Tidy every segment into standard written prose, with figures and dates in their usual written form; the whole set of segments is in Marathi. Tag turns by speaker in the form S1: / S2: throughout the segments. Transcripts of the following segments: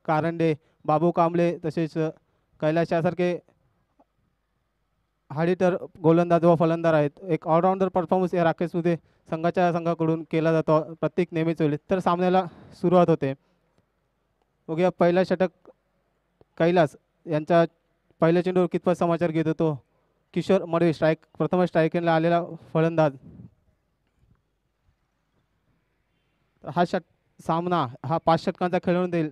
S1: कारंडे, बाबू कांबळे तसेच कैलास यासारखे हाडीटर गोलंदाज व फलंदाज आहेत. एक ऑलराऊंडर परफॉर्मन्स या राकेशमध्ये संघाकडून केला जातो प्रत्येक नेहमीच वेळी. तर सामन्याला सुरुवात होते. बघूया पहिला षटक कैलास यांचा पहिल्या चेंडूवर कितपत समाचार घेत होतो किशोर मडवी. प्रथम स्ट्राईकला आलेला फलंदाज. हा सामना हा 5 षटकांचा खेळवून देईल.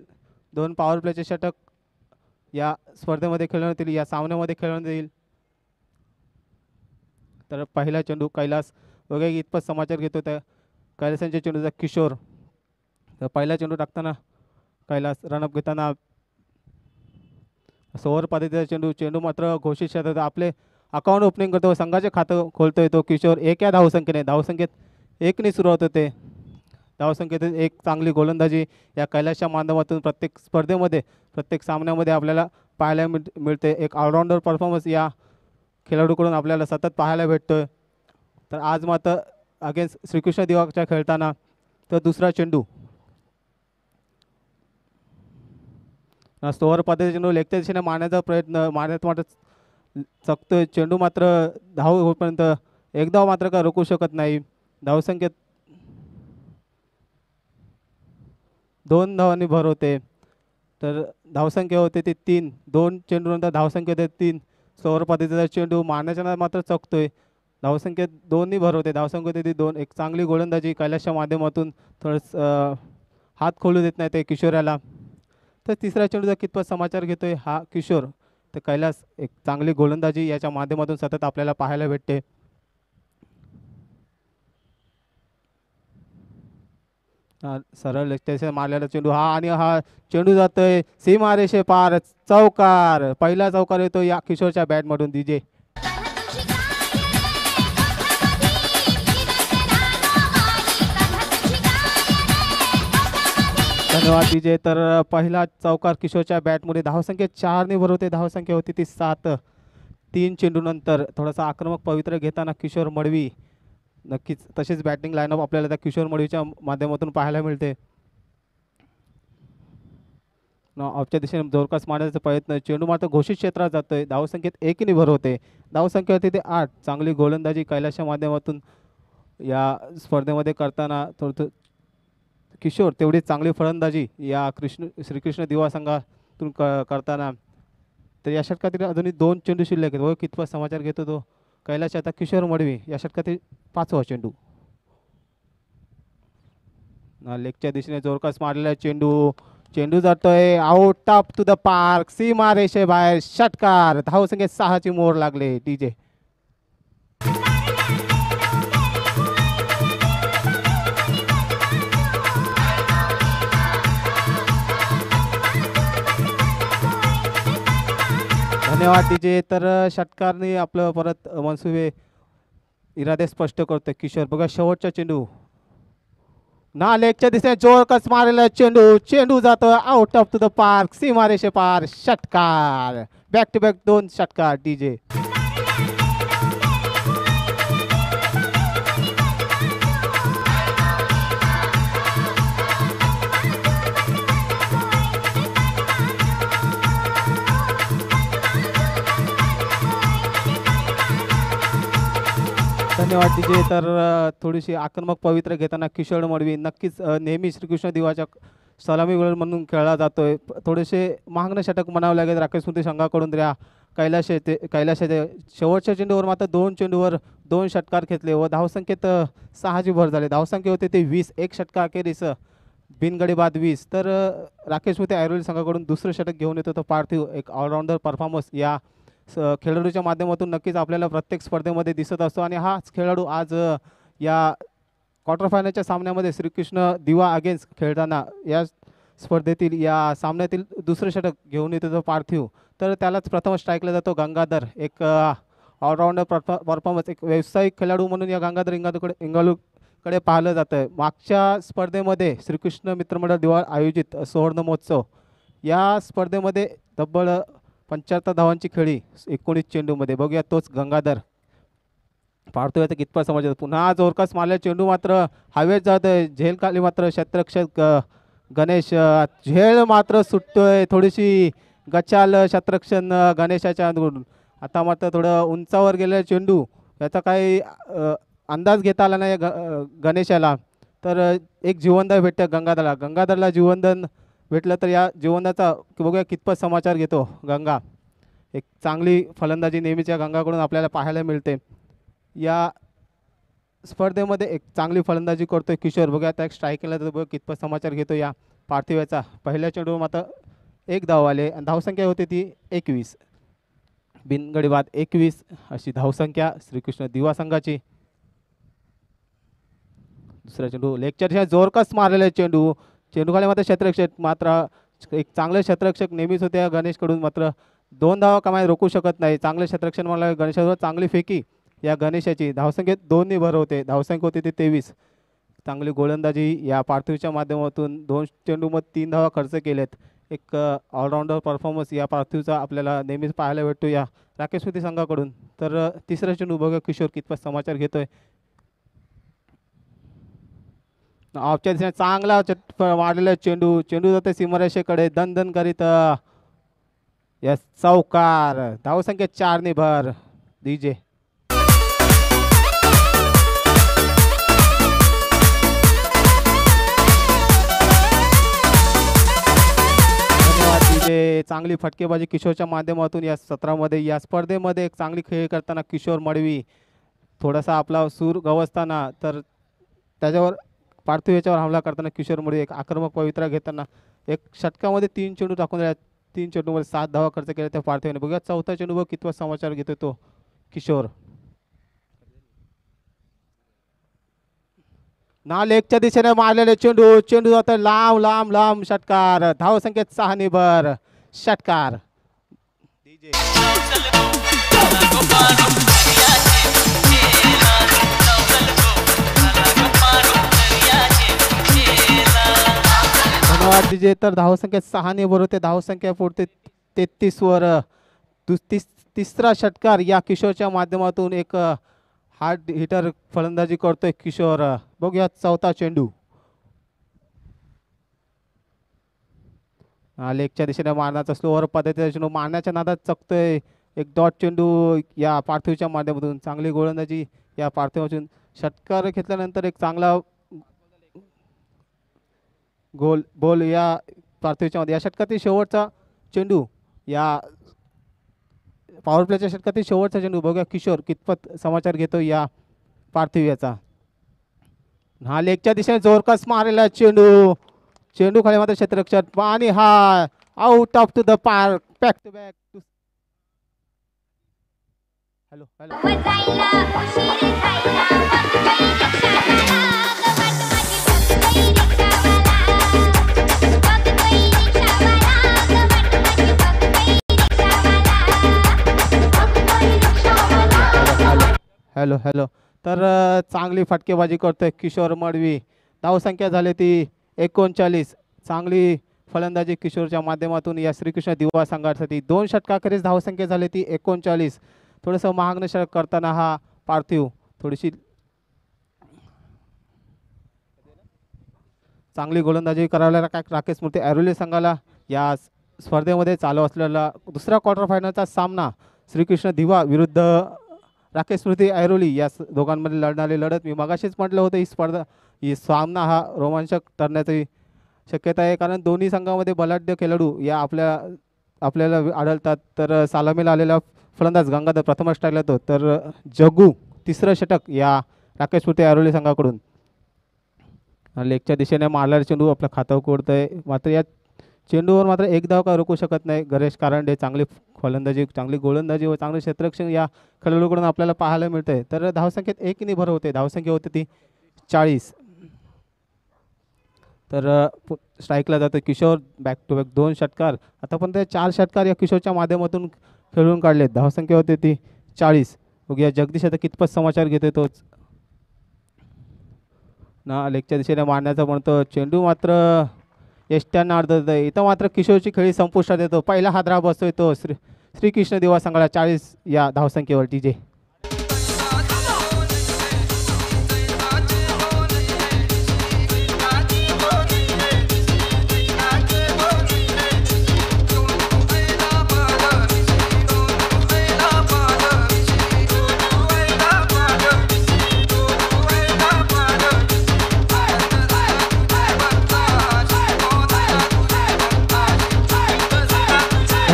S1: 2 पॉवर प्लेचे षटक या स्पर्धेमध्ये खेळवण्यात येईल, या सामन्यामध्ये खेळवण्यात येईल. तर पहिला चेंडू कैलास वगैरे इतपत समाचार घेतो त्या कैलासांच्या चेंडूचा किशोर. तर पहिला चेंडू टाकताना कैलास रनअप घेताना सोवर पद्धतीचा चेंडू मात्र घोषित क्षेत्रात आपले अकाउंट ओपनिंग करतो, संघाचे खातं खोलतोय तो किशोर. 1 या धावसंख्येने, धावसंख्येत 1 सुरुवात होते. धावसंख्येत एक चांगली गोलंदाजी या कैलासच्या माध्यमातून प्रत्येक स्पर्धेमध्ये प्रत्येक सामन्यामध्ये आपल्याला पाहायला मिळते. एक ऑलराऊंडर परफॉर्मन्स या खेळाडूकडून आपल्याला सतत पाहायला भेटतोय. तर आज मात्र अगेन्स्ट श्रीकृष्ण दिवाच्या खेळताना तर दुसरा चेंडू स्टोअर पद्धतीचे चेंडू लेगच्या दिशेने मारण्याचा प्रयत्न मारण्यात चकतोय. चेंडू मात्र धाव होईपर्यंत एकदा मात्र का रोखू शकत नाही. धावसंख्येत 2 धावांनी भर होते. तर धावसंख्या होते ती 3. 2 चेंडूनंतर धावसंख्या होते 3. स्टोअर पद्धतीचा चेंडू मारण्याच्या मात्र चकतोय. धावसंख्येत 2 भर होते. धावसंख्या होते ती 2. एक चांगली गोलंदाजी कैलासच्या माध्यमातून थोडं हात खोलू देत नाही ते किशोराला. तर तिसऱ्या चेंडूचा कितपत समाचार घेतोय हा किशोर. तर कैलास एक चांगली गोलंदाजी याच्या माध्यमातून सतत आपल्याला पाहायला भेटते. सरळ त्याच्या मारलेला चेंडू हा आणि हा चेंडू जातोय सीमारेषे पार. चौकार, पहिला चौकार येतो या किशोरच्या बॅटमधून. डीजे धन्यवाद डीजे. तर पहिला चौकार किशोरच्या बॅटमध्ये. धावसंख्या 4 भर होते. धावसंख्या होती ती 7. 3 चेंडूनंतर थोडासा आक्रमक पवित्रा घेताना किशोर मडवी. नक्कीच तसेच बॅटिंग लाईनअप आपल्याला त्या किशोर मडवीच्या माध्यमातून पाहायला मिळते. ऑफच्या दिशेने जोरकस मारण्याचा प्रयत्न. चेंडू मात्र घोषित क्षेत्रात जातोय. धावसंख्येत 1 भर होते. धावसंख्या होती ते 8. चांगली गोलंदाजी कैलासच्या माध्यमातून या स्पर्धेमध्ये करताना थोडं किशोर तेवढी चांगली फलंदाजी या श्रीकृष्ण दिवा संघातून करताना. तर या षटकातील अजूनही 2 चेंडू शिल्लक आहेत. व कितपत समाचार घेतो तो कैलासच्या आता किशोर मडवी. या षटकातील 5वा चेंडू. लेगच्या दिशेने जोरकस मारलेला चेंडू जातोय out of to the park. सीमा रेषे बाहेर. षटकार. धावसंख्येत 6ची मोर लागले. डीजे धन्यवाद डीजे. तर षटकारने आपलं परत मनसुबे इरादे स्पष्ट करतोय किशोर. बघा शेवटचा चेंडू ना लेगच्या दिशेने जोरकस मारलेला चेंडू जातो out of to the park. सीमारेषे पार. षटकार. बॅक टू बॅक 2 षटकार. डीजे धन्यवाद डीजे. तर थोडीशी आक्रमक पवित्र घेताना किशोर मडवी नक्कीच नेहमी श्रीकृष्ण दिवाच्या सलामी गोल म्हणून खेळला जातोय. थोडेसे महागणं षटक म्हणावं लागेल राकेश स्मृती संघाकडून. कैलाशाचे शेवटच्या चेंडूवर मात्र 2 चेंडूवर 2 षटकार घेतले व धावसंख्येत 6ची भर झाली. धावसंख्या होते ते 20. 1 षटकार अखेरीस बिनगडी बाद 20. तर राकेश स्मृती ऐरोली संघाकडून दुसरं षटक घेऊन येतो तो पार्थिव. एक ऑलराऊंडर परफॉर्मन्स या खेळाडूच्या माध्यमातून नक्कीच आपल्याला प्रत्येक स्पर्धेमध्ये दिसत असतो. आणि हाच खेळाडू आज या क्वार्टर फायनलच्या सामन्यामध्ये श्रीकृष्ण दिवा अगेन्स्ट खेळताना या स्पर्धेतील या सामन्यातील दुसरं षटक घेऊन येतो तो पार्थिव. तर त्यालाच प्रथम स्ट्राईकला जातो गंगाधर. एक ऑलराऊंडर परफॉर्मन्स. एक व्यावसायिक खेळाडू म्हणून या गंगाधर इंगालूकडे पाहिलं जातं आहे. मागच्या स्पर्धेमध्ये श्रीकृष्ण मित्रमंडळ दिवा आयोजित सुवर्ण महोत्सव या स्पर्धेमध्ये तब्बल 75 धावांची खेळी 19 चेंडूमध्ये. बघूया तोच गंगाधर पाहतोय तर कितपत समजतं. पुन्हा जोरकस मारलेला चेंडू मात्र हवेत जात आहे. झेल खाली मात्र क्षेत्ररक्षक गणेश झेल मात्र सुटतोय, थोडीशी गचाल क्षेत्ररक्षण गणेशाच्या अंदरून. आता मात्र थोडं उंचावर गेलेला चेंडू, याचा काही अंदाज घेता आला नाही गणेशाला. तर एक जीवनदान भेटतं गंगाधरला. गंगाधरला जीवनदान भेटलं तर या जीवनदाचा बघूया कितपत समाचार घेतो गंगा. एक चांगली फलंदाजी नेहमीच्या गंगाकडून आपल्याला पाहायला मिळते. या स्पर्धेमध्ये एक चांगली फलंदाजी करतोय किशोर. बघूया आता एक स्ट्राईक केला तर बघ कितपत समाचार घेतो या पार्थिवाचा. पहिल्या चेंडूवर मात्र एक धाव आले आणि धावसंख्या होती ती 21. बिनगडी बाद 21 अशी धावसंख्या श्रीकृष्ण दिवा संघाची. दुसरा चेंडू लेगच्या दिशेने जोरकस मारलेला चेंडू. चेंडू खाली मात्र क्षेत्ररक्षक मात्र एक चांगले क्षेत्ररक्षक नेहमीच होते गणेशकडून. मात्र 2 धावा कमाई रोखू शकत नाही. चांगले क्षेत्ररक्षण मला गणेशावर चांगली फेकी या गणेशाची. धावसंख्येत 2 भर होते. धावसंख्या होती ती 23. चांगली गोलंदाजी या पार्थिवच्या माध्यमातून 2 चेंडूमध्ये 3 धावा खर्च केलेत. एक ऑलराऊंडर परफॉर्मन्स या पार्थिवचा आपल्याला नेहमीच पाहायला भेटतो या राकेश स्मृती संघाकडून. तर तिसरा चेंडू बघा किशोर कितपत समाचार घेतोय. ऑफच्या दिशेने चांगला मारलेला चेंडू. चेंडू जाते सीमारेषेकडे दन करीत या चौकार. धावसंख्या 4 भर. डीजे चांगली फटकेबाजी किशोरच्या माध्यमातून या सत्रामध्ये या स्पर्धेमध्ये एक चांगली खेळ करताना किशोर मडवी थोडासा आपला सूर गवसताना तर त्याच्यावर पार्थिव याच्यावर हमला करताना किशोर मडवी एक आक्रमक पवित्रा घेताना एक षटकामध्ये 3 चेंडू टाकून 3 चेंडूमध्ये 7 धावा खर्च केल्या त्या पार्थिवाने. बघूया चौथा चेंडू बघ कितवा समाचार घेतोय तो किशोर. ना लेगच्या दिशेने मारलेले चेंडू. चेंडू जातो लांब लांब लांब षटकार. धावसंख्येत 6 भर षटकार. धन्यवाद डीजे. तर धावसंख्येत 6 भर होते. धावसंख्या पुढते 33 वर. तिसरा षटकार या किशोरच्या माध्यमातून एक हार्ड हिटर फलंदाजी करतोय किशोर. बघूया चौथा चेंडू. लेगच्या दिशेने मारण्याचा स्लोअर पद्धतीचा चेंडू मारण्याच्या नादात चकतोय. एक डॉट चेंडू या पार्थिवच्या माध्यमातून. चांगली गोलंदाजी या पार्थिवातून. षटकार घेतल्यानंतर एक चांगला बॉल या पार्थिवच्या मध्ये. या षटकातील शेवटचा चेंडू या पॉवर प्लेच्या षटकातील शेवटचा चेंडू. बघूया किशोर कितपत समाचार घेतो या पार्थिव याचा. हा लेगच्या दिशेने जोरकस मारलेला चेंडू. चेंडू खाली मात्र क्षेत्ररक्षक आणि हा out of to the park. Back to back. Hello hello hello. तर चांगली फटकेबाजी करतोय किशोर मडवी. धावसंख्या झाली ती 39. चांगली फलंदाजी किशोरच्या माध्यमातून या श्रीकृष्ण दिवा संघासाठी. 2 षटकाखेरीज धावसंख्या झाली ती 39. थोडंसं महागणं षटक करताना हा पार्थिव थोडीशी चांगली गोलंदाजी करायला राकेश स्मृती ऐरोली संघाला या स्पर्धेमध्ये चालू असलेला दुसरा क्वार्टर फायनलचा सामना श्रीकृष्ण दिवा विरुद्ध राकेश स्मृती ऐरोली या दोघांमध्ये लढणारी लढत. मी मगाशीच म्हटलं होतं ही सामना हा रोमांचक ठरण्याची शक्यता आहे. कारण दोन्ही संघामध्ये बलाढ्य खेळाडू या आपल्याला आढळतात. तर सालामीला आलेला फलंदाज गंगाधर प्रथम स्ट्राईकला येतो. तर जगू तिसरं षटक या राकेश स्मृती ऐरोली संघाकडून. लेगच्या दिशेने मारलेला चेंडू आपलं खातं कोडतंय. मात्र या चेंडूवर मात्र एक धाव का रोखू शकत नाही गणेश कारंडे. चांगली फलंदाजी चांगली गोलंदाजी व चांगले क्षेत्ररक्षण या खेळाडूकडून आपल्याला पाहायला मिळतंय. तर धावसंख्येत 1 भर होते. धावसंख्या होती ती 40. तर स्ट्राईकला जातो किशोर. बॅक टू बॅक 2 षटकार. आता पण ते 4 षटकार या किशोरच्या माध्यमातून खेळून काढलेत. धावसंख्या होती ती 40. बघूया जगदीश आता कितपत समाचार घेतोय तोच ना. लेगच्या दिशेने मारण्याचा म्हणतो चेंडू मात्र यष्ट्यांना अडत आहे. इथं मात्र किशोरची खेळी संपुष्टात येतो. पहिला हादरा बसतोय तो श्रीकृष्ण दिवा संघाला 40 या धावसंख्येवर. डीजे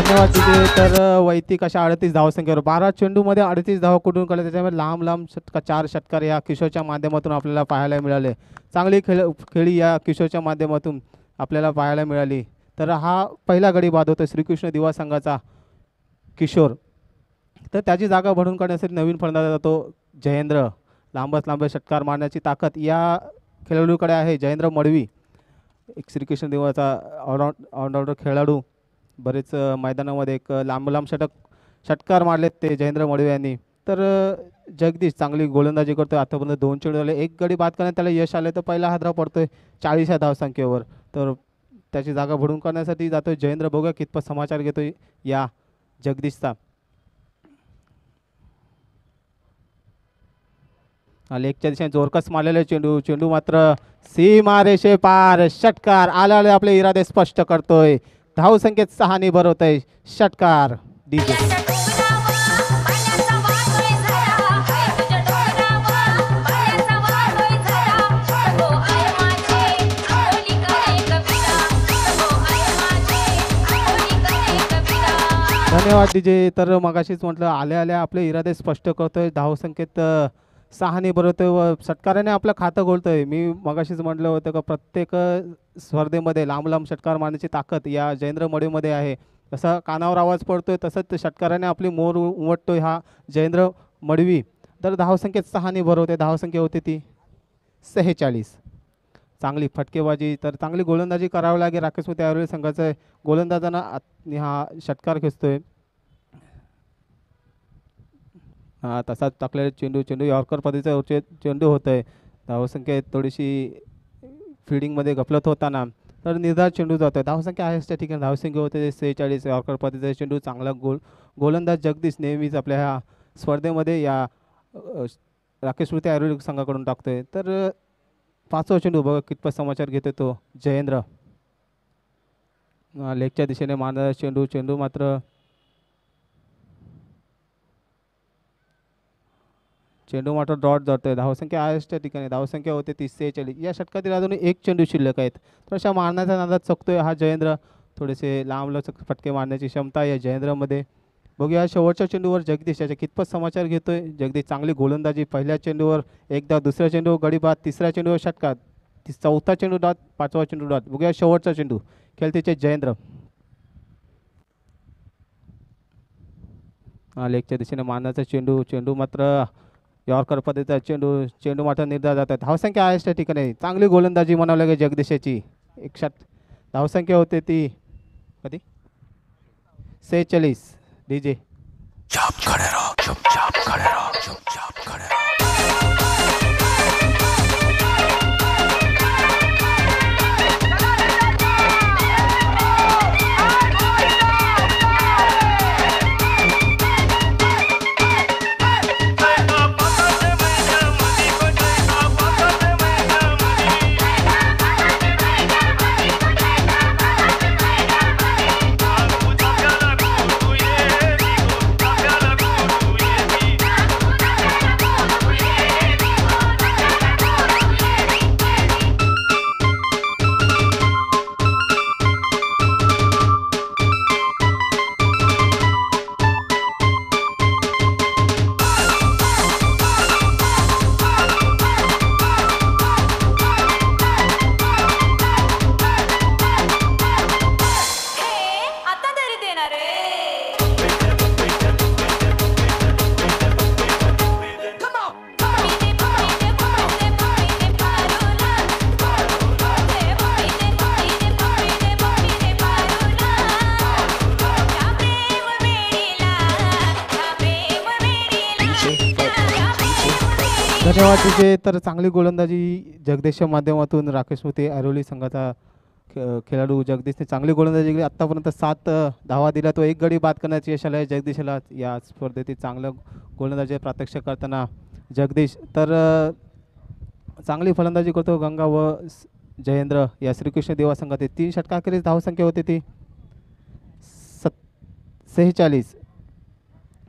S1: धन्यवाद तिथे. तर वैयक्तिक अशा 38 धावसंख्येवर 12 चेंडूमध्ये 38 धावा कुठून काढल्या, त्याच्यामुळे लांब लांब षटकार 4 षटकार या किशोरच्या माध्यमातून आपल्याला पाहायला मिळाले. चांगली खेळी या किशोरच्या माध्यमातून आपल्याला पाहायला मिळाली. तर हा पहिला गडी बाद होतो श्रीकृष्ण दिवा संघाचा किशोर. तर त्याची जागा भरून काढण्यासाठी नवीन फलंदाज जातो जयेंद्र. लांबच लांब षटकार मारण्याची ताकद या खेळाडूकडे आहे. जयेंद्र मडवी एक श्रीकृष्ण देवाचा ऑलराऊंडर खेळाडू. बरेच मैदानामध्ये एक लांब लांब षटकार मारलेत ते जयेंद्र मडवी यांनी. तर जगदीश चांगली गोलंदाजी करतोय. आतापर्यंत 2 चेंडू झाले, एक गडी बाद करण्यात त्याला यश आले. तर पहिला हादरा पडतोय 40 या धावसंख्येवर. तर त्याची जागा भरून काढण्यासाठी जातोय जयेंद्र. बघूया कितपत समाचार घेतोय या जगदीशचा. लेगच्या दिशेने जोरकस मारलेले चेंडू मात्र सीमारेषे पार. षटकार आले आपले इरादे स्पष्ट करतोय. धावसंख्येत 6 ने भरवतोय षटकार. डीजे धन्यवाद डीजे. तर मगाशीच म्हटलं आल्या आपले इरादे स्पष्ट करतोय. धावसंख्येत 6 ने भरवतोय व षटकाराने आपलं खातं गोलतोय. मी मगाशीच म्हटलं होतं का प्रत्येक स्पर्धेमध्ये लांब लांब षटकार मारण्याची ताकद या जयेंद्र मडवीमध्ये आहे. जसा कानावर आवाज पडतोय तसंच षटकाराने आपली मोर उमटतोय हा जयेंद्र मडवी. तर धावसंख्येत 6 ने भरवते. धावसंख्या होती ती 46. चांगली फटकेबाजी. तर चांगली गोलंदाजी करावी लागेल राकेश मोते ऐरोली संघाचं. गोलंदाजांना हा षटकार खेचतोय. हा तसाच टाकलेला चेंडू यॉर्कर पद्धतीचा चेंडू होतोय. धावसंख्या थोडीशी फिल्डिंगमध्ये गफलत होताना तर निर्धार चेंडू जातोय. धावसंख्या आहे त्या ठिकाणी धावसंख्या होते 46. यॉर्कर पद्धतीचा चेंडू. चांगला गोलंदाज जगदीश नेहमीच आपल्या ह्या स्पर्धेमध्ये या राकेश मोते ऐरोली संघाकडून टाकतोय. तर 5वा चेंडू बघा कितपत समाचार घेतोय तो जयेंद्र. लेगच्या दिशेने मारणारा चेंडू मात्र डॉट जातोय. धावसंख्या आहे त्या ठिकाणी. धावसंख्या होते 46. या षटकातील अजून एक चेंडू शिल्लक आहेत. तर अशा मारण्याचा नादात चकतोय हा जयेंद्र. थोडेसे लांब लचक फटके मारण्याची क्षमता या जयेंद्रमध्ये. बघूया शेवटच्या चेंडूवर जगदीश याच्या कितपत समाचार घेतोय. जगदीश चांगली गोलंदाजी. पहिल्या चेंडूवर एकदा, दुसऱ्या चेंडूवर गडी बाद, तिसऱ्या चेंडूवर षटकार, 4था चेंडू डॉट, 5वा चेंडू डॉट. बघूया शेवटचा चेंडू खेळतेचे जयेंद्र. लेगच्या दिशेने मारण्याचा चेंडू मात्र यॉर्कर पद्धतीचा चेंडू मात्र निर्धार जातात. धावसंख्या आहे त्या ठिकाणी. चांगली गोलंदाजी म्हणावं लागेल जगदीशाची. एक धावसंख्या होते ती कधी 46. डीजे धन्यवाद तिचे. तर चांगली गोलंदाजी जगदीशच्या माध्यमातून राकेश मोते ऐरोली संघाचा खेळाडू जगदीशने चांगली गोलंदाजी केली. आत्तापर्यंत 7 धावा दिल्या. तो एक गडी बाद करण्याचे यश आलं जगदीशला या स्पर्धेतील. चांगलं गोलंदाजी प्रात्यक्ष करताना जगदीश. तर चांगली फलंदाजी करतो गंगा व जयेंद्र या श्रीकृष्ण देवा संघातील. 3 षटकाखेरीज धावसंख्या होती ती 46.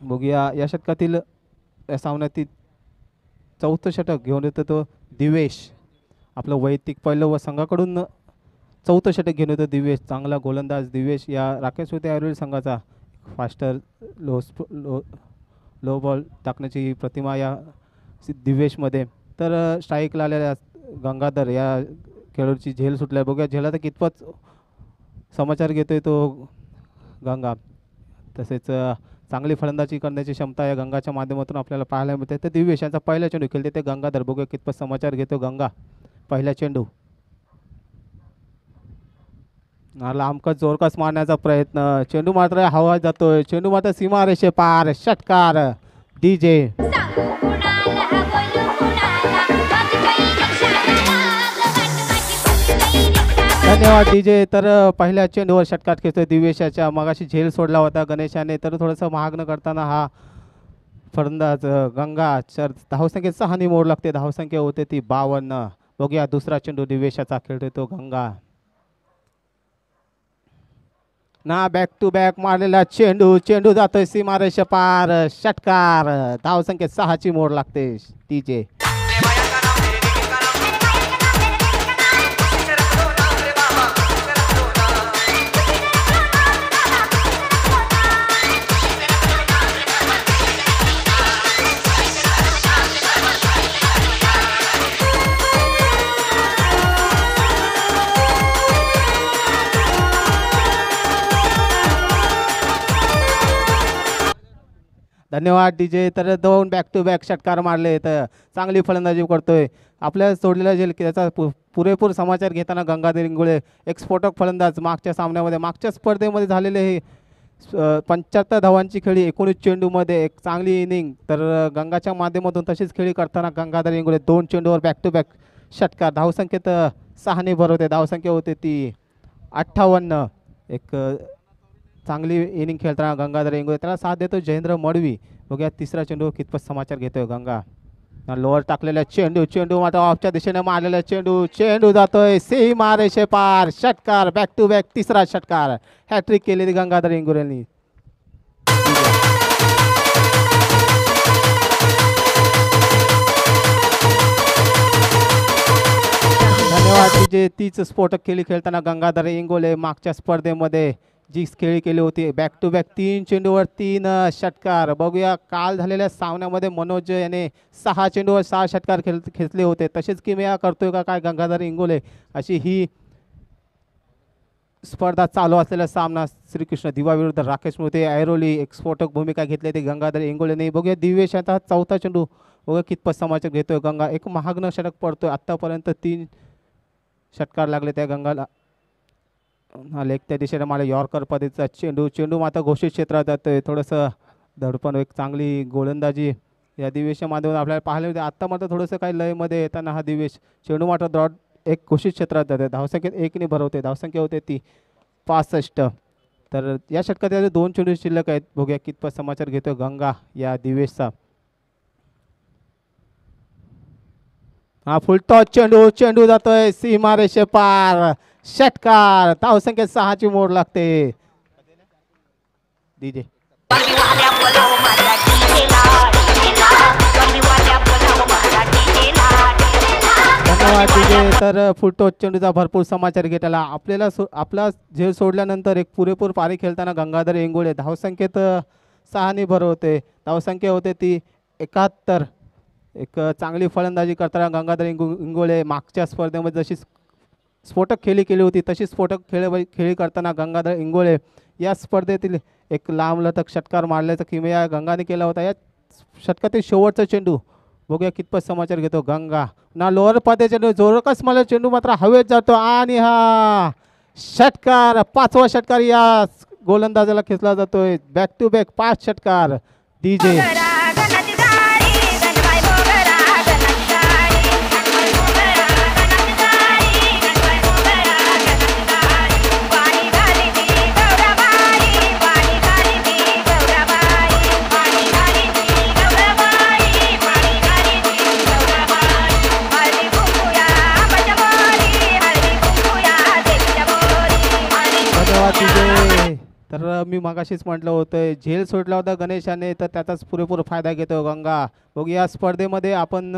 S1: बघूया या षटकातील या सामन्यातील 4थं षटक घेऊन येतो तो दिवेश. आपलं वैयक्तिक पहिलं व संघाकडून चौथं षटक घेऊन येतो दिवेश. चांगला गोलंदाज दिवेश या राकेश होते आयुर्वेद संघाचा. फास्टर लो लो बॉल टाकण्याची प्रतिमा या दिवेशमध्ये. तर स्ट्राईकला आलेल्या गंगाधर या खेळाडूची झेल सुटल्या. बघूया झेला तर कितपत समाचार घेतोय तो गंगा. तसेच चांगली फलंदाजी करण्याची क्षमता या गंगाच्या माध्यमातून आपल्याला पाहायला मिळते. तर दिवेश यांचा पहिला चेंडू खेळते ते गंगाधर. बघूया कितपत समाचार घेतो गंगा. पहिला चेंडू लांबकच जोरकस मारण्याचा प्रयत्न. चेंडू मात्र हवा जातोय. चेंडू मात्र सीमा रेषे पार. षटकार डीजे. धन्यवाद डीजे. तर पहिल्या चेंडूवर षटकार खेळतोय दिवेशाच्या. मगाशी झेल सोडला होता गणेशाने. तर थोडंसं महाग न करताना हा फलंदाज गंगा धावसंख्येत 6 मोड लागते. धावसंख्या होते ती 52. बघूया दुसरा चेंडू दिवेशाचा खेळतोय तो गंगा. ना बॅक टू बॅक मारलेला चेंडू. चेंडू जातोय सीमारेषा पार. षटकार. धावसंख्येत 6ची मोड लागते डीजे. धन्यवाद डीजे. तर 2 बॅक टू बॅक षटकार मारले. तर चांगली फलंदाजी करतोय. आपल्या सोडलेला जेल त्याचा पुरेपूर समाचार घेताना गंगाधर इंगोळे एक स्फोटक फलंदाज. मागच्या सामन्यामध्ये मागच्या स्पर्धेमध्ये झालेले हे 75 धावांची खेळी 19 चेंडूमध्ये एक चांगली इनिंग. तर गंगाच्या माध्यमातून तशीच खेळी करताना गंगाधर इंगोळे 2 चेंडूवर बॅक टू बॅक षटकार. धावसंख्येत 6 भर होते. धावसंख्या होते ती 58. एक चांगली इनिंग खेळताना गंगाधर इंगोळे. त्याला साथ देतो जयेंद्र मडवी. बघूया तिसरा चेंडू कितपत समाचार घेतोय गंगा. लोअर टाकलेला चेंडू. चेंडू मात्र ऑफच्या दिशेने मारलेला चेंडू. चेंडू जातोय सीमा रेषे पार. षटकार. बॅक टू बॅक तिसरा षटकार. हॅट्रिक केलेली गंगाधर इंगोळेंनी. धन्यवाद डीजे. तीच स्फोटक खेळी खेळताना गंगाधर इंगोळे मागच्या स्पर्धेमध्ये जी खेळी केली होती बॅक टू बॅक 3 चेंडूवर 3 षटकार. बघूया काल झालेल्या सामन्यामध्ये मनोज याने 6 चेंडूवर 6 षटकार खेचले होते. तसेच किमया करतोय का काय गंगाधर इंगोळे. अशी ही स्पर्धा चालू असलेला सामना. श्रीकृष्ण दिवा विरुद्ध राकेश मोते ऐरोली. एक स्फोटक भूमिका घेतली ते गंगाधर इंगोळेने. बघूया दिवेश यांचा चौथा चेंडू. बघूया कितपत समाचार घेतोय गंगा. एक महागणं षटक पडतोय. आत्तापर्यंत 3 षटकार लागले त्या गंगाला. लेग त्या दिशेने मला यॉर्कर पद्धतीचा चेंडू. चेंडू मात्र घोषित क्षेत्रात जातोय. थोडंसं धडपण एक चांगली गोलंदाजी या दिवेशच्या माध्यमातून आपल्याला पाहायला मिळते. आत्ता मात्र थोडंसं काही लयमध्ये येताना हा दिवेश. चेंडू मात्र ब्रॉड एक घोषित क्षेत्रात जाते. धावसंख्येत 1 भरवते. धावसंख्या होते ती 65. तर या षटकात 2 चेंडू शिल्लक आहेत. बघूया कितपत समाचार घेतोय गंगा या दिवेशचा. हा फुलटॉस चेंडू. चेंडू जातोय सीमा रेषे पार. षटकार. धावसंख्येत 6ची मोड लागते डीजे. धन्यवाद डीजे. तर फुलटॉस चेंडूचा भरपूर समाचार घेतला. आपल्याला आपला झेल सोडल्यानंतर एक पुरेपूर पारी खेळताना गंगाधर इंगोळे धावसंख्येत 6 भर होते. धावसंख्या होते ती 71. एक चांगली फलंदाजी करताना गंगाधर इंगोळे मागच्या स्पर्धेमध्ये जशी स्फोटक खेळी केली होती तशी स्फोटक खेळी करताना गंगाधर इंगोळे या स्पर्धेतील एक लांबलचक षटकार मारल्याचा किमया गंगाने केला होता. या षटकातील शेवटचा चेंडू. बघूया कितपत समाचार घेतो गंगा. ना लोअर पाते चेंडू. जोरकस मला चेंडू मात्र हवेत जातो आणि हा षटकार. 5वा षटकार या गोलंदाजाला खेचला जातोय. बॅक टू बॅक 5 षटकार डीजे. तर मी मगाशीच म्हटलं होतं झेल सोडला होता गणेशाने. तर त्याचाच पुरेपूर फायदा घेतो गंगा. बघू या स्पर्धेमध्ये आपण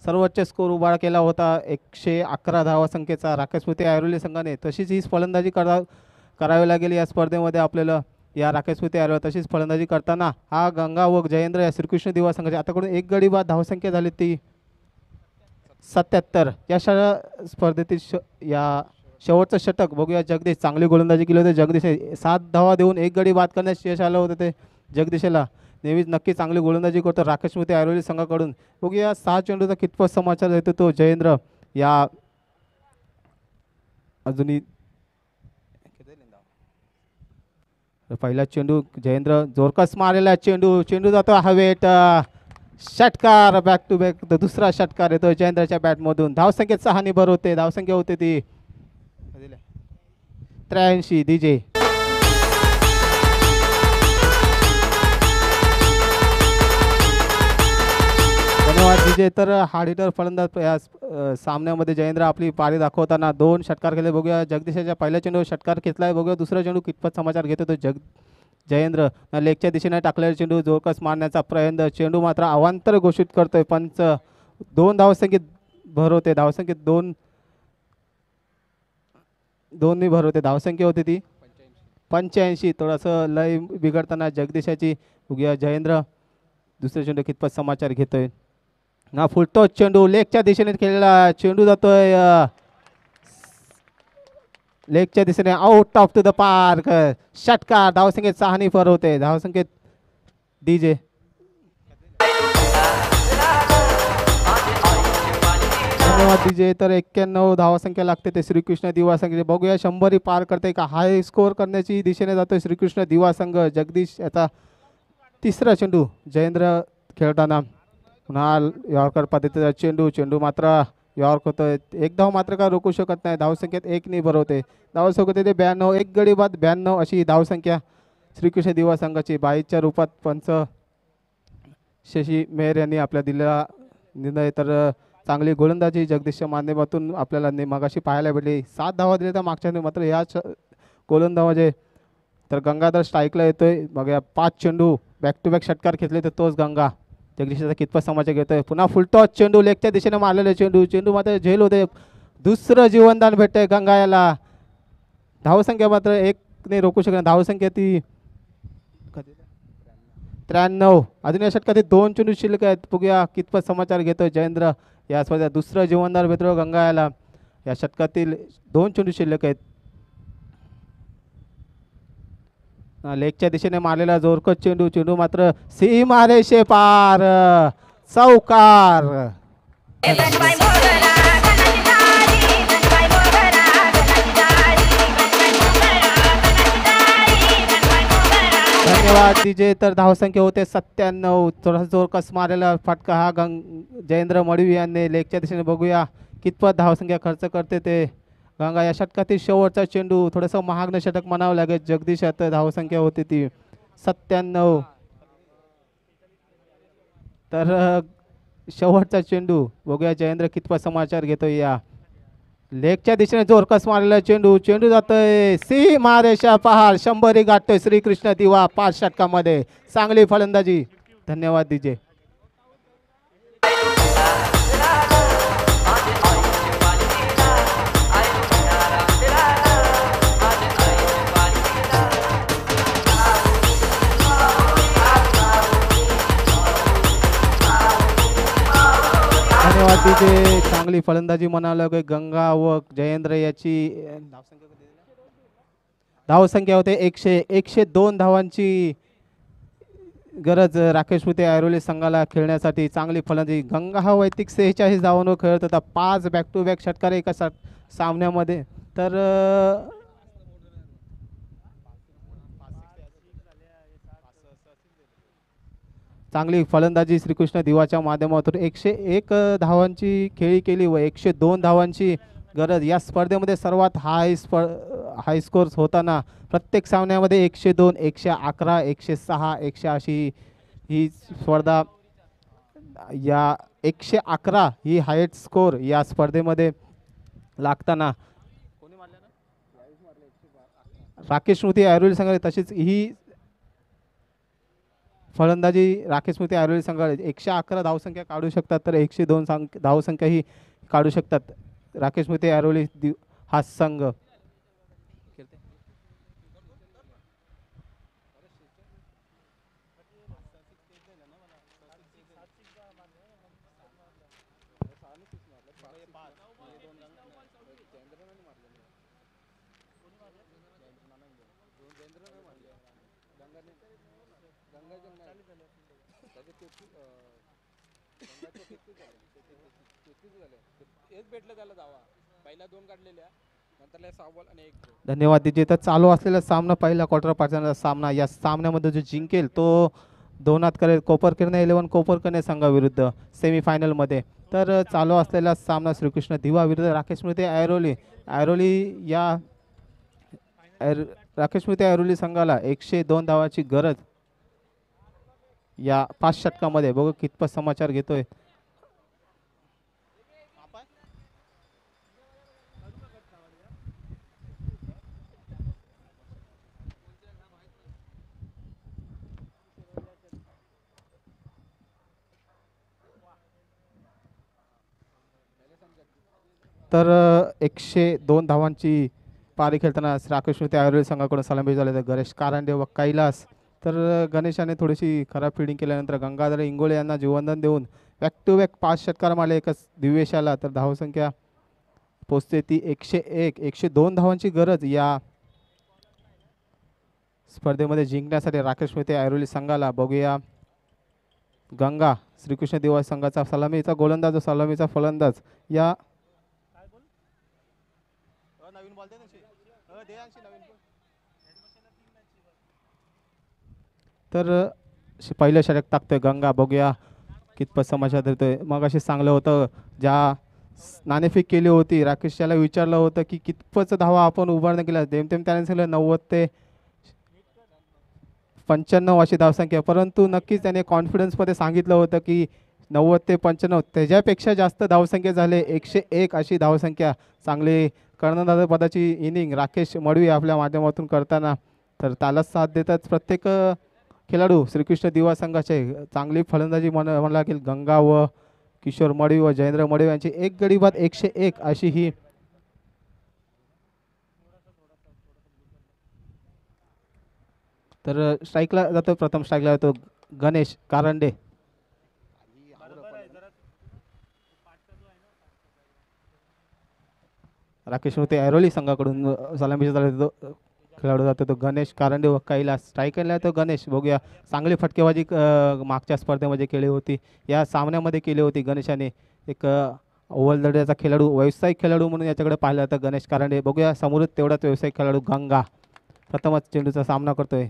S1: सर्वोच्च स्कोर उभा केला होता 111 धावसंख्येचा राकेश स्मृती ऐरोली संघाने. तशीच ही फलंदाजी करावी लागेल या स्पर्धेमध्ये आपल्याला. या राकेश स्मृती ऐरोली तशीच फलंदाजी करताना हा गंगा व जयेंद्र या श्रीकृष्ण दिवा संघाचे आताकडून एक गडी बाद धावसंख्या झाली ती 77. या स्पर्धेतील या शेवटचं षटक बघूया. जगदीश चांगली गोलंदाजी केली होती. जगदीश 7 धावा देऊन एक गडी बाद करण्यास यश आलं होतं ते जगदीशला. नेहमीच नक्की चांगली गोलंदाजी करतो राकेश स्मृती ऐरोली संघाकडून. बघूया 6 चेंडूचा कितपत समाचार येतो तो जयेंद्र. या अजूनही पहिला चेंडू जयेंद्र जोरकस मारलेला चेंडू. चेंडू जातो हवेत. षटकार बॅक टू बॅक दुसरा षटकार येतो जयेंद्रच्या बॅटमधून. धावसंख्येत 6 निभर होते. धावसंख्या होते ती 83. डीजे धन्यवाद डीजे. तर हार्ड हिटर फलंदाज या सामन्यामध्ये जयेंद्र आपली पारी दाखवताना 2 षटकार केले. बघूया जगदीशाच्या पहिल्या चेंडू षटकार घेतलाय. बघूया दुसरा चेंडू कितपत समाचार घेतो तो जयेंद्र. लेगच्या दिशेने टाकलेला चेंडू जोरकस मारण्याचा प्रयत्न. चेंडू मात्र अवांतर घोषित करतोय पंच. 2 धावसंख्येत भर होते. धावसंख्येत 2 भर होते. धावसंख्या होती ती 85. थोडंसं लय बिघडताना जगदीशाची. बघूया जयेंद्र दुसरे चेंडू कितपत समाचार घेतोय. ना फुलतो चेंडू लेगच्या दिशेने खेळलेला चेंडू जातोय लेगच्या दिशेने out of to the park. षटकार. धावसंख्येत 6 भर होते. धावसंख्येत डीजे धन्यवाद डीजे. तर 91 धावसंख्या लागते ते श्रीकृष्ण दिवा संघ. बघूया 100 पार करते का. हाय स्कोर करण्याची दिशेने जातोय श्रीकृष्ण दिवा संघ. जगदीश याचा तिसरा चेंडू जयेंद्र खेळताना पुन्हा यॉर्कर पद्धतीचा चेंडू मात्र यॉर्क होतोय. एक धाव मात्र का रोखू शकत नाही. धावसंख्येत 1 निभर होते. धावसंख्या ते 92. एक गडी बाद 92 अशी धावसंख्या श्रीकृष्ण दिवा संघाची. 22च्या रूपात पंच शशी मेहर यांनी आपल्या दिलेला निर्णय. तर चांगली गोलंदाजी जगदीशच्या माध्यमातून आपल्याला मगाशी पाहायला भेटली. 7 धावा दिल्या तर मागच्या मात्र या गोलंदाजामध्ये तर गंगाधर स्ट्राईकला येतोय. मग या 5 चेंडू बॅक टू बॅक षटकार घेतले तर तोच गंगा. जगदीशाचा कितपत समाचार घेतोय. पुन्हा फुलटॉस चेंडू लेगच्या दिशेने मारलेले चेंडू मात्र झेल होते. दुसरं जीवनदान भेटतंय गंगा याला. धावसंख्या मात्र 1 ने रोखू शकत. धावसंख्या ती 93. अजून या षटकात 2 चेंडू शिल्लक आहेत. बघूया कितपत समाचार घेतोय जयेंद्र. या स्पर्धेत दुसरं जीवनदान भेटतो गंगा याला. या षटकातील 2 चेंडू शिल्लक आहेत. लेगच्या दिशेने मारलेला जोरकस चेंडू मात्र सीमारेषे पार. चौकार. धन्यवाद डीजे. तर धावसंख्या होते 97. थोडासा जोरकस मारलेला फटका हा जयेंद्र मडवी यांनी लेगच्या दिशेने. बघूया कितपत धावसंख्या खर्च करते ते गंगा. या षटकातील शेवटचा चेंडू थोडंसं महागणं षटक म्हणावं लागेल जगदीशात. धावसंख्या होती ती 97. तर शेवटचा चेंडू बघूया जयेंद्र कितपत समाचार घेतोय. या लेगच्या दिशेने जोरकस मारलेला चेंडू जातोय सीमारेषा पहार. 100 गाठतोय श्रीकृष्ण दिवा 5 षटकामध्ये. चांगली फलंदाजी. धन्यवाद डीजे. धन्यवाद डीजे. चांगली फलंदाजी म्हणावं गंगा व जयेंद्र याची. धावसंख्या होते 102 धावांची गरज राकेश स्मृती ऐरोली संघाला खेळण्यासाठी. चांगली फलंदाजी. गंगा हा वैयक्तिक 46 धावांवर खेळत होता. 5 बॅक टू बॅक षटकार एका सामन्यामध्ये. तर चांगली फलंदाजी श्रीकृष्ण दिवाच्या माध्यमातून. 101 धावांची खेळी केली व 102 धावांची गरज. या स्पर्धेमध्ये सर्वात हाय स्कोर्स होताना प्रत्येक सामन्यामध्ये 102, 111, 106, 180 ही स्पर्धा. या 111 ही हायस्ट स्कोर या स्पर्धेमध्ये लागताना राकेश स्मृती ऐरोली संघाने तशीच ही फलंदाजी राकेश मोहिते ऐरोली संघ 111 धावसंख्या काढू शकतात, तर 102 धावसंख्या ही काढू शकतात राकेश मोहिते ऐरोली हा संघ. धन्यवाद DJ. तर चालू असलेला सामना पहिला क्वार्टर पाचचा सामना, या सामन्यामध्ये जो जिंकेल तो दोनात करेल कोपरकर्णे 11 कोपरकर्णे संघाविरुद्ध सेमीफायनलमध्ये. तर चालू असलेला सामना श्रीकृष्ण दिवा विरुद्ध राकेश मोहिते ऐरोली. ऐरोली या राकेश मोहिते ऐरोली संघाला 102 धावाची गरज या 5 षटकामध्ये. बघू कितपत समाचार घेतोय. तर 102 धावांची पारी खेळताना राकेश मोहिते ऐरोली संघाकडून सलामी झाले तर गणेश कारंडे व कैलास. तर गणेशाने थोडीशी खराब फिल्डिंग केल्यानंतर गंगाधर इंगोळे यांना जीवनदान देऊन बॅक टू बॅक 5 षटकार मारले एकच दिवेशाला. तर धावसंख्या पोचते ती 101. 102 धावांची गरज या स्पर्धेमध्ये जिंकण्यासाठी राकेश मोहिते ऐरोली संघाला. बघूया गंगा श्रीकृष्ण दिवा संघाचा सलामीचा गोलंदाज व सलामीचा फलंदाज या तर पहिलं षटक टाकतोय गंगा. बघूया कितपत समाचार देतोय. मग असे चांगलं होतं ज्या नाणेफेक केली होती, राकेश याला विचारलं होतं की कितपत धावा आपण उभारण्या केल्या, जेमतेम त्याने सांगितलं 90 ते 95 अशी धावसंख्या. परंतु नक्कीच त्याने कॉन्फिडन्समध्ये सांगितलं होतं की 90 ते 95, त्याच्यापेक्षा जास्त धावसंख्या झाले 101 अशी धावसंख्या. चांगली कर्णधार पदाची इनिंग राकेश मडवी आपल्या माध्यमातून करताना. तर त्याला साथ देतात प्रत्येक खेळाडू श्रीकृष्ण दिवा संघाचे. चांगली फलंदाजी म्हणावं लागेल गंगा व किशोर मडवी व जयेंद्र मडवी यांची. एक गडी बाद 101 अशी ही तर स्ट्राईकला जातो. प्रथम स्ट्राईकला जातो गणेश कारंडे. राकेश मोहिते ऐरोली संघाकडून सलामीचा खेळाडू जातो तो गणेश कारंडे व कैलास. स्ट्राईकरला तो गणेश. बघूया चांगली फटकेबाजी मागच्या स्पर्धेमध्ये केली होती, या सामन्यामध्ये केली होती गणेशाने. एक अव्वल दर्जाचा खेळाडू, व्यावसायिक खेळाडू म्हणून याच्याकडे पाहिलं जातं गणेश कारंडे. बघूया समोर तेवढाच व्यावसायिक खेळाडू गंगा प्रथमच चेंडूचा सामना करतोय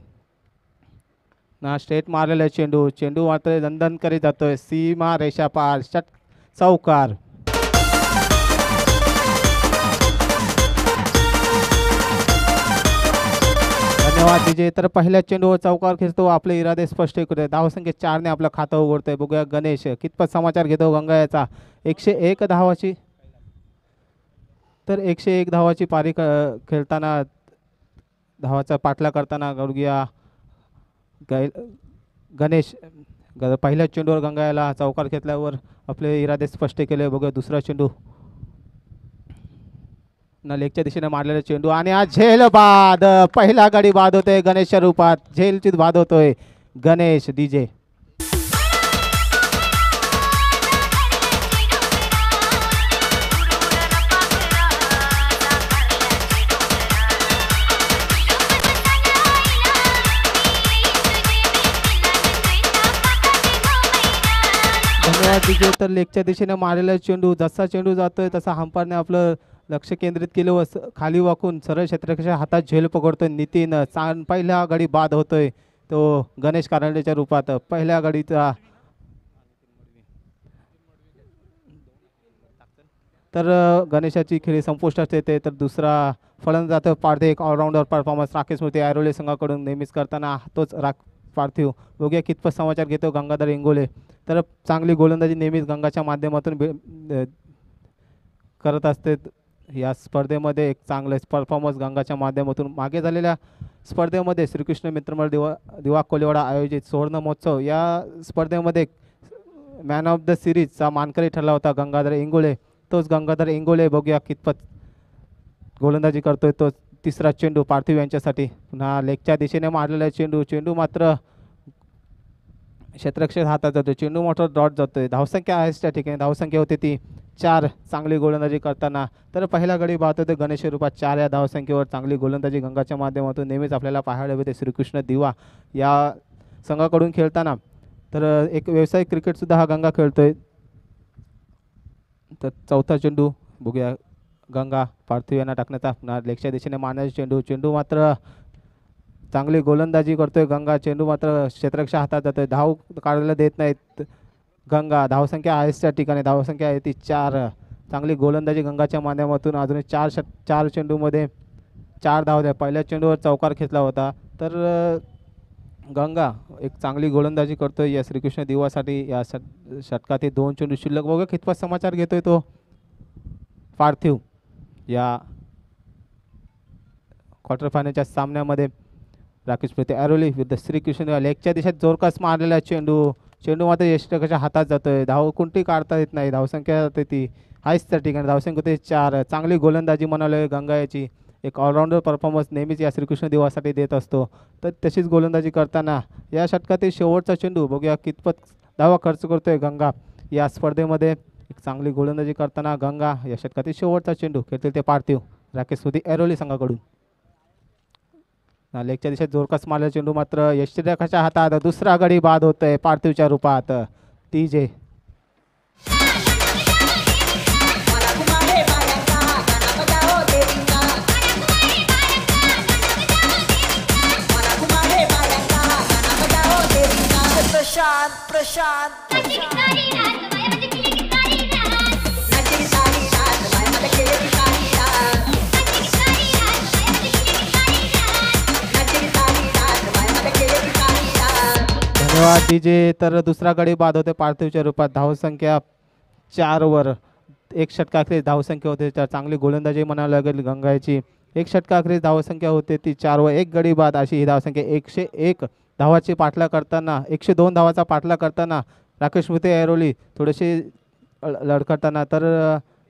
S1: ना. स्ट्रेट मारलेला चेंडू, चेंडू मात्र दंदन करीत जातोय सीमा रेषा पार, चौकार. धन्यवाद DJ. तर पहिल्या चेंडूवर चौकार खेचतो, आपले इरादे स्पष्ट करतोय. धावसंख्या 4ने आपलं खातं उघडतोय. बघूया गणेश कितपत समाचार घेतो गंगा याचा. 101 धावाची तर 101 धावाची पारी खेळताना धावाचा पाठला करताना बघूया गणेश. पहिल्या चेंडूवर गंगा याला चौकार घेतल्यावर आपले इरादे स्पष्ट केले. बघूया दुसरा चेंडू ना लेगच्या दिशेने मारलेला चेंडू आणि आज झेल बाद. पहिला गडी बाद होतोय गणेशच्या रूपात. झेलची बाद होतोय गणेश DJ. धन्यवाद DJ. तर लेगच्या दिशेने मारलेला चेंडू, जसा चेंडू जातोय तसा हंपारने आपलं लक्ष केंद्रित केलं व खाली वाकून सरळ क्षेत्ररक्षकाच्या हातात झेल पकडतोय नितीन. पहिला गडी बाद होतोय तो गणेश कारंडेच्या रूपात. पहिल्या गडीचा तर गणेशाची खेळी संपुष्टात येते. तर दुसरा फलंदाज जातो पार्थिव. एक ऑलराऊंडर परफॉर्मन्स राकेश मोहिते ऐरोली संघाकडून नेहमीच करताना तोच पार्थिव. बघूया कितपत समाचार घेतो गंगाधर इंगोले. तर चांगली गोलंदाजी नेहमीच गंगाच्या माध्यमातून करत असते या स्पर्धेमध्ये. एक चांगले परफॉर्मन्स गंगाच्या माध्यमातून. मागे झालेल्या स्पर्धेमध्ये श्रीकृष्ण मित्रमंडळ दिवा कोलीवाडा आयोजित सुवर्ण महोत्सव या स्पर्धेमध्ये मॅन ऑफ द सिरीजचा मानकरी ठरला होता गंगाधर इंगोले. तोच गंगाधर इंगोले बघूया कितपत गोलंदाजी करतोय. तो तिसरा चेंडू पार्थिव यांच्यासाठी. पुन्हा लेगच्या दिशेने मारलेला चेंडू मात्र क्षेत्ररक्षक हातात जातोय. चेंडू मोठा डॉट जातोय. धावसंख्या आहे त्या ठिकाणी. धावसंख्या होती ती 4. चांगली गोलंदाजी करताना तर पहिला गडी बाद होते गणेश रूपात 4 या धावसंख्येवर. चांगली गोलंदाजी गंगाच्या माध्यमातून नेहमीच आपल्याला पाहायला मिळते श्रीकृष्ण दिवा या संघाकडून खेळताना. तर एक व्यावसायिक क्रिकेटसुद्धा हा गंगा खेळतोय. तर चौथा चेंडू बघूया गंगा पार्थिव यांना टाकण्याचा. पुन्हा लेगच्या दिशेने मारण्याचा चेंडू मात्र चांगली गोलंदाजी करतोय गंगा. चेंडू मात्र क्षेत्ररक्षक हातात जातोय. धाव काढायला देत नाहीत गंगा. धावसंख्या आहेच त्या ठिकाणी. धावसंख्या आहे ती 4. चांगली गोलंदाजी गंगाच्या माध्यमातून. अजून 4 चेंडूमध्ये 4 धाव द्या. पहिल्या चेंडूवर चौकार खेचला होता. तर गंगा एक चांगली गोलंदाजी करतोय या श्रीकृष्ण दिवासाठी. या षटकातील 2 चेंडू शिल्लक. बघा कितपत समाचार घेतोय तो पार्थिव या क्वार्टर फायनलच्या सामन्यामध्ये. राकेश प्रीती ऐरोली विरुद्ध श्रीकृष्ण लेगच्या दिशेत जोरकस मारलेला चेंडू मात्र यष्टकाच्या हातात जातोय. धाव कोणती काढता येत नाही. धावसंख्या ती आहेच त्या ठिकाणी. धावसंख्या होते 4. चांगली गोलंदाजी म्हणाले गंगा याची. एक ऑलराऊंडर परफॉर्मन्स नेहमीच या श्रीकृष्ण दिवासाठी देत असतो. तर तशीच गोलंदाजी करताना या षटकातील शेवटचा चेंडू बघूया कितपत धावा खर्च करतोय गंगा या स्पर्धेमध्ये. एक चांगली गोलंदाजी करताना गंगा या षटकातील शेवटचा चेंडू खेळतील ते पार्थिव राकेश प्रीती ऐरोली संघाकडून. लेगच्या दिशेत जोरकस मारलेला चेंडू मात्र यष्टीरेखाच्या हातात. दुसरा गडी बाद होतोय पार्थिवच्या रूपात. TJ
S2: प्रशांत
S1: धन्यवाद DJ. तर दुसरा गडी बाद होते पार्थिवच्या रूपात. धावसंख्या 4 वर. एक षटकाखेरीज धावसंख्या होते 4. चांगली गोलंदाजी म्हणावी लागेल गंगाची. एक षटकाखेरीज धावसंख्या होते ती 4 वर. एक गडी बाद अशी ही धावसंख्या. 101 धावाची पाठला करताना 102 धावाचा पाठला करताना राकेश प्रीती ऐरोली थोडेसे लढखडताना. तर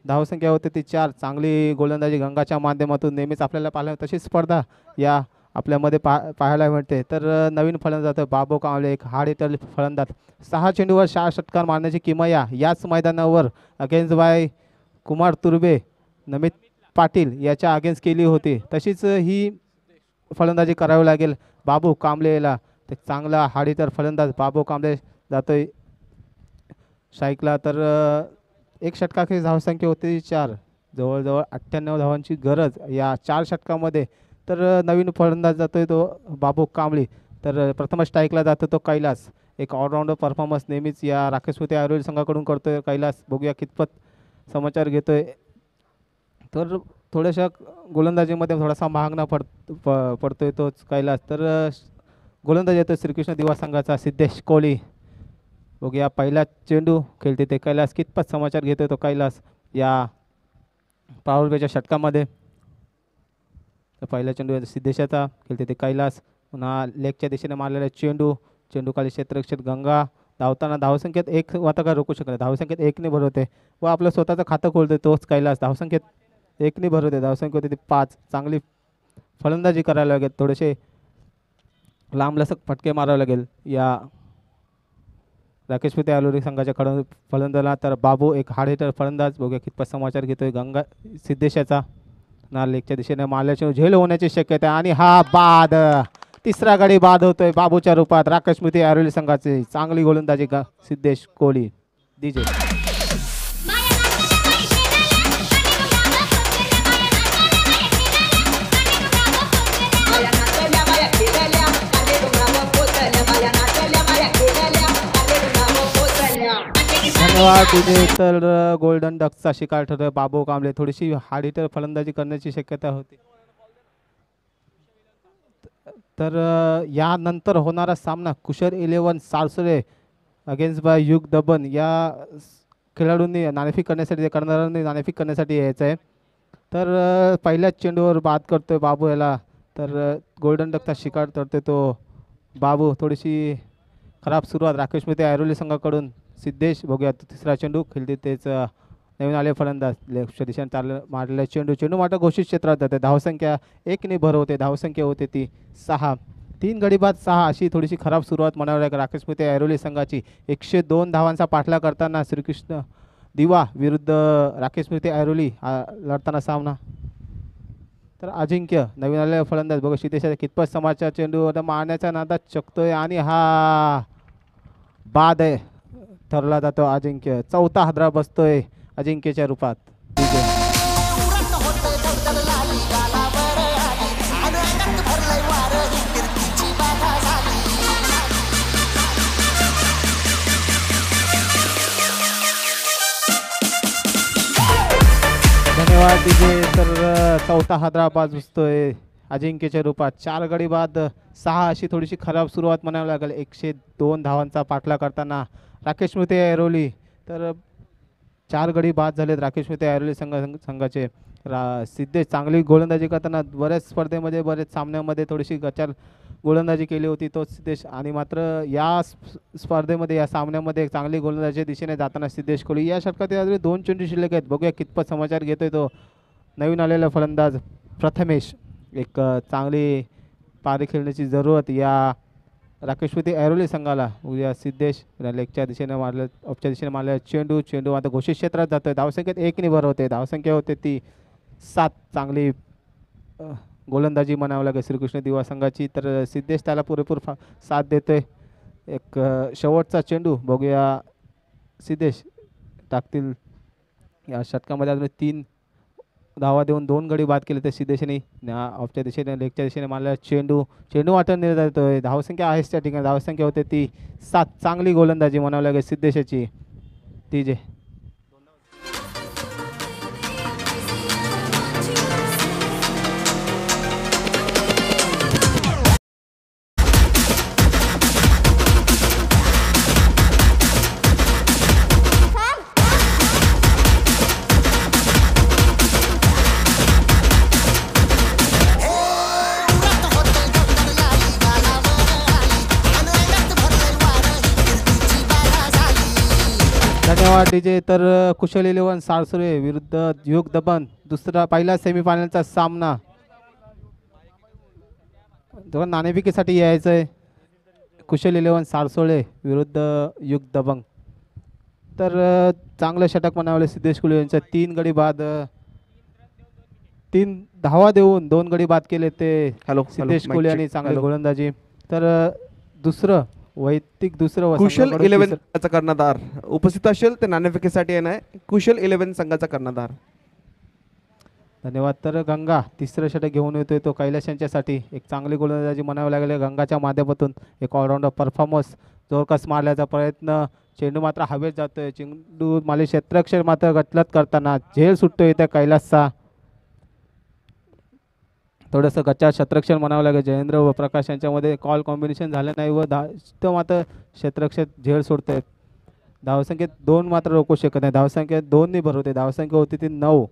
S1: धावसंख्या होते ती 4. चांगली गोलंदाजी गंगाच्या माध्यमातून नेहमीच आपल्याला पाहायला. तशी स्पर्धा या आपल्यामध्ये पाहायला मिळते. तर नवीन फलंदाज बाबू कांबळे एक हार्ड हिटर फलंदाज. 6 चेंडूवर 6 षटकार मारण्याची किमया याच मैदानावर अगेन्स्ट बाय कुमार तुर्बे नमित पाटील याच्या अगेन्स्ट केली होती. तशीच ही फलंदाजी करावी लागेल बाबू कांबळेला. ते चांगला हार्ड हिटर फलंदाज बाबू कांबळे जातोय स्ट्राईकला. तर एक षटकाखेरीज धावसंख्या होती 4. जवळजवळ 98 धावांची गरज या 4 षटकामध्ये. तर नवीन फलंदाज जातोय तो बाबू कांबळे. तर प्रथम स्ट्राईकला जातो तो कैलास. एक ऑलराऊंडर परफॉर्मन्स नेहमीच या राकेश प्रीती ऐरोली संघाकडून करतोय कैलास. बघूया कितपत समाचार घेतोय. तर थोड्याशा गोलंदाजीमध्ये थोडासा महागणा पडतोय तोच कैलास. तर गोलंदाज येतो श्रीकृष्ण दिवा संघाचा सिद्धेश कोहली. बघूया पहिला चेंडू खेळते ते कैलास. कितपत समाचार घेतोय तो कैलास या पावरप्लेच्या षटकामध्ये. तर पहिला चेंडू सिद्धेशाचा खेळते ते कैलास. पुन्हा लेगच्या दिशेने मारलेला चेंडू खाली क्षेत्ररक्षक गंगा. धावताना धावसंख्येत 1 होता का रोखू शकत. धावसंख्येत 1 भरवते व आपलं स्वतःचं खातं खोलते तोच कैलास. धावसंख्येत 1 भरवते. धावसंख्या होते ती 5. चांगली फलंदाजी करायला लागेल. थोडेसे लांबलचक फटके मारावे लागेल या राकेश प्रीती ऐरोली संघाच्या फलंदाजाला. तर बाबू एक हार्ड हिटर फलंदाज. बघूया कितपत समाचार घेतोय गंगा सिद्धेशाचा. ना लेगच्या दिशेने मारल्याचे झेल होण्याची शक्यता. आणि हा बाद. तिसरा गडी बाद होतोय बाबूच्या रूपात राकेश प्रीती ऐरोली संघाची. चांगली गोलंदाजी सिद्धेश कोहली. DJ धन्यवाद DJ. तर गोल्डन डकचा शिकार ठरतोय बाबू कांबळे. थोडीशी हार्ड हिटर फलंदाजी करण्याची शक्यता होती. तर यानंतर होणारा सामना कुशर 11 सारसुरे अगेन्स्ट बाय युग दबन या खेळाडूंनी नाणेफेक करण्यासाठी करणाऱ्यांनी नाणेफेक करण्यासाठी यायचं आहे. तर पहिल्याच चेंडूवर बाद करतोय बाबू याला. तर गोल्डन डकचा शिकार करते तो बाबू. थोडीशी खराब सुरुवात राकेश मोहिते ऐरोली संघाकडून. सिद्धेश बघूया तिसरा चेंडू खेळते तेच नवीन आले फलंदाज. लेफ्टच्या दिशेने चाललं मारलेला चेंडू मात्र घोषित क्षेत्रात जाते. धावसंख्या 1 भर होते. धावसंख्या होते ती 6. 3 गडी बाद 6 अशी थोडीशी खराब सुरुवात म्हणावी लागेल राकेश मोहिते ऐरोली संघाची. 102 धावांचा पाठलाग करताना श्रीकृष्ण दिवा विरुद्ध राकेश मोहिते ऐरोली लढताना सामना. तर अजिंक्य नवीन आलेला फलंदाज बघू शितेशाचा कितपत समाचार चेंडू मारण्याच्या नादात चकतोय आणि हा बाद आहे ठरला जातो. अजिंक्य चौथा हादरा बसतोय अजिंक्यच्या रूपात. धन्यवाद डीजे. तर चौथा हादरा बाद बसतोय अजिंक्यच्या रूपात. 4 गडी बाद 6 अशी थोडीशी खराब सुरुवात म्हणावी लागेल. 102 धावांचा पाठला करताना राकेश मोहिते ऐरोली. तर 4 गडी बाद झालेत राकेश मोहिते ऐरोली संघाचे. सिद्धेश चांगली गोलंदाजी करताना बऱ्याच स्पर्धेमध्ये बरेच सामन्यामध्ये थोडीशी गचाल गोलंदाजी केली होती तो सिद्धेश. आणि मात्र या स्पर्धेमध्ये या सामन्यामध्ये चांगली गोलंदाजी दिशेने जाताना सिद्धेश कोहली. या षटकात 2 चेंडू शिल्लक आहेत. बघूया कितपत समाचार घेतोय तो नवीन आलेला फलंदाज प्रथमेश. एक चांगली पारी खेळण्याची जरूरत या राकेश मोहिते ऐरोली संघाला. उद्या सिद्धेश लेगच्या दिशेने मारले ऑफच्या दिशेने मारले चेंडू आता घोषित क्षेत्रात जातोय. धावसंख्येत 1 भर होते. धावसंख्या होते ती 7. चांगली गोलंदाजी म्हणावं लागेल श्रीकृष्ण दिवा संघाची. तर सिद्धेश त्याला पुरेपूर साथ देतोय. एक शेवटचा चेंडू बघूया सिद्धेश टाकतील. या षटकामध्ये अजून 3 धावा देऊन 2 गडी बाद केले तर सिद्धेशने ऑफच्या दिशेने लेगच्या दिशेने मारलेला चेंडू वाटण निर्धारित होय. धावसंख्या आहेच त्या ठिकाणी. धावसंख्या होते ती 7. चांगली गोलंदाजी म्हणावं लागेल सिद्धेशाची. TJ धन्यवाद डीजे. तर कुशल 11 सारसुरे विरुद्ध युग दबन पहिला सेमीफायनलचा सामना. दोन नाणेफेकीसाठी यायचं आहे. कुशल 11 सारसोळे विरुद्ध युग दबंग. तर चांगलं षटक म्हणावं सिद्धेश कोहली यांच्या. 3 गडी बाद 3 धावा देऊन 2 गडी बाद केले ते सिद्धेश कोहली यांनी. चांगली गोलंदाजी. तर दुसरं
S2: कुशल 11 संघाचा कर्णधार उपस्थित असेल ते नाणेफेकीसाठी येणार. कुशल 11 संघाचा कर्णधार.
S1: धन्यवाद. तर गंगा तिसरं षटक घेऊन येतोय तो कैलास यांच्यासाठी. एक चांगली गोलंदाजी म्हणावी लागेल गंगाच्या माध्यमातून. एक ऑलराऊंडर परफॉर्मन्स जोरकस मारल्याचा प्रयत्न. चेंडू मात्र हवेत जातोय. चेंडू माले क्षेत्ररक्षक मात्र गटलत करताना झेल सुटतोय त्या कैलासचा. थोडंसं गच्चा क्षेत्ररक्षण म्हणावं लागेल. जयेंद्र व प्रकाश यांच्यामध्ये कॉल कॉम्बिनेशन झालं नाही व तो मात्र क्षेत्ररक्षक झेल सोडतोय. धावसंख्येत 2 मात्र रोखू शकत नाही. धावसंख्येत 2 भर होते. धावसंख्या होती ती 9.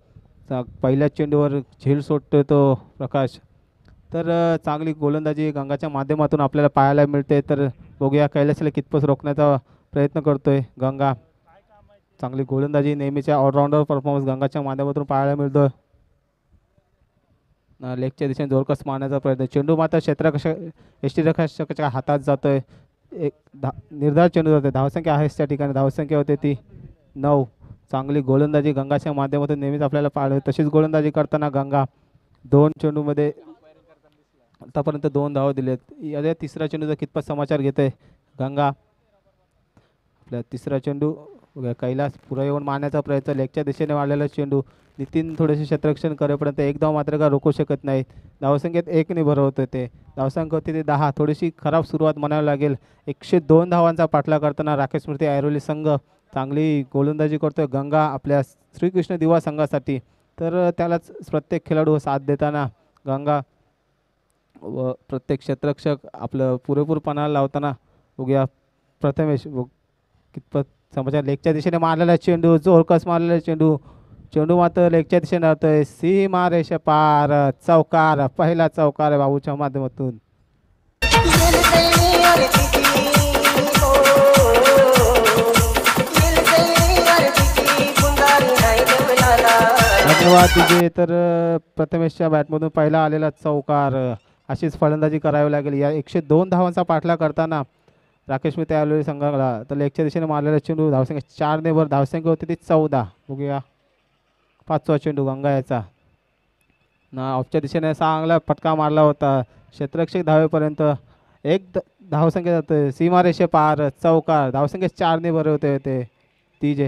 S1: पहिल्या चेंडूवर झेल सोडतोय तो प्रकाश. तर चांगली गोलंदाजी गंगाच्या माध्यमातून आपल्याला पाहायला मिळते. तर बघूया कैलासला कितपत रोखण्याचा प्रयत्न करतोय गंगा. चांगली गोलंदाजी नेहमीच्या ऑलराऊंडर परफॉर्मन्स गंगाच्या माध्यमातून पाहायला मिळतोय. लेगच्या दिशेने जोरकस मारण्याचा प्रयत्न. चेंडू मात्र यष्टीरक्षकाच्या हातात जातोय. एक निर्धार चेंडू जातोय. धावसंख्या आहेच त्या ठिकाणी. धावसंख्या होते ती 9. चांगली गोलंदाजी गंगाच्या माध्यमातून नेहमीच आपल्याला पाहायला. तशीच गोलंदाजी करताना गंगा 2 चेंडूमध्ये आतापर्यंत 2 धावा दिलेत. या तिसरा चेंडूचा कितपत समाचार घेतोय गंगा. आपल्या तिसरा चेंडू कैलास पुरा येऊन मारण्याचा प्रयत्न. लेगच्या दिशेने मारलेला चेंडू. नितीन थोडेसे क्षेत्ररक्षण करेपर्यंत 1 धाव मात्र का रोखू शकत नाहीत. धावसंख्येत 1 भर होते ते. धावसंख्या होती ते 10. थोडीशी खराब सुरुवात म्हणावी लागेल. 102 धावांचा पाठला करताना राकेश मोहिते ऐरोली संघ. चांगली गोलंदाजी करतोय गंगा आपल्या श्रीकृष्ण दिवा संघासाठी. तर त्यालाच प्रत्येक खेळाडू साथ देताना गंगा व प्रत्येक क्षेत्ररक्षक आपलं पुरेपूर पणाला लावताना बघूया प्रथमेश कितपत समाचार. लेगच्या दिशेने मारलेला चेंडू. जोरकस मारलेला चेंडू चेंडू मात्र लेगच्या दिशेने जातोय, सीमा रेषे पार, चौकार, पहिला चौकार बाबूच्या माध्यमातून. धन्यवाद तुझे. तर प्रथमेशच्या बॅटमधून पहिला आलेला चौकार. अशीच फलंदाजी करावी लागेल. या 102 धावांचा पाठलाग करताना राकेश मित्रे आलेले संघाला. तर लेगच्या दिशेने मारलेला चेंडू धावसंख्या 4 ने वर, धावसंख्या होती ती 14. बघूया 5वा चेंडू गंगायाचा ना ऑफच्या दिशेने चांगला फटका मारला होता क्षेत्ररक्षक धावेपर्यंत. धावसंख्या जातोय, सीमारेषे पार, चौकार, धावसंख्या 4 ने वर होते ते तीजे.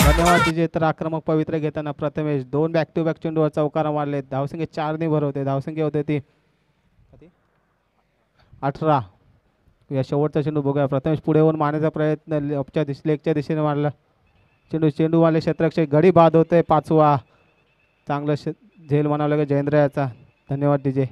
S1: धन्यवाद तिजे. तर आक्रमक पवित्र घेताना प्रथमेश 2 बॅक टू बॅक चेंडूवर चौकार मारले, धावसंख्या 4 ने भर होते. धावसंख्या होते ती 18. या शेवटचा चेंडू बघूया. प्रथमेश पुढे येऊन मारण्याचा प्रयत्न लेगच्या दिशेने मारला चेंडू वाले क्षेत्ररक्षक गडी बाद होते. 5वा चांगलं झेल म्हणावं लागेल जयेंद्र याचा. धन्यवाद डीजे.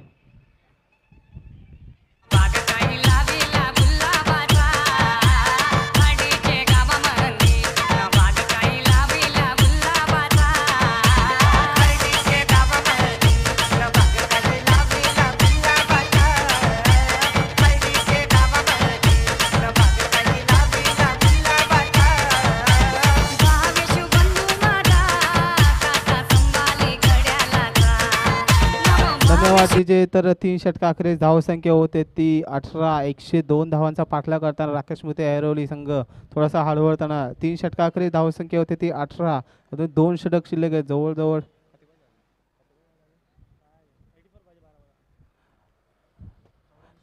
S1: डीजे. तर 3 षटकाखेरीस धावसंख्या होते ती 18. 102 धावांचा पाठलाग करताना राकेश मित्रे ऐरोली संघ थोडासा हळवळताना 3 षटकाखेरीस धावसंख्या होते ती 18. अजून 2 षटक शिल्लक आहेत. जवळजवळ